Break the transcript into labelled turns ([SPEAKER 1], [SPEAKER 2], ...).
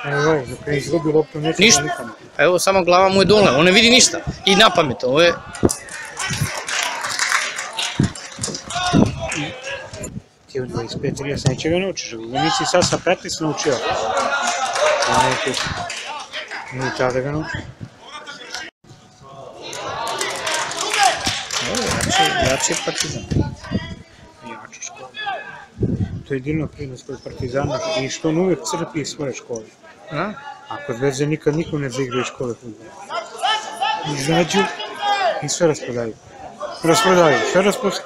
[SPEAKER 1] Evo, dok ne izgubi loptu, neće da
[SPEAKER 2] Ništa.
[SPEAKER 1] nikamo.
[SPEAKER 2] Evo, samo glava mu je dole, on ne vidi ništa. I na pamet, ovo je...
[SPEAKER 1] Ti u 25-30 neće ga naučiš, ga nisi sad sa 15 naučio. Nije tada ga naučiš.
[SPEAKER 2] Jači je Partizan.
[SPEAKER 1] Jača škola. To je jedino prinos kod Partizana i što on uvek crpi iz svoje škole. A kod Zvezde nikad niko ne zaigra iz škole fudbala. Izađu i sve rasprodaju. Sve rasprodaju.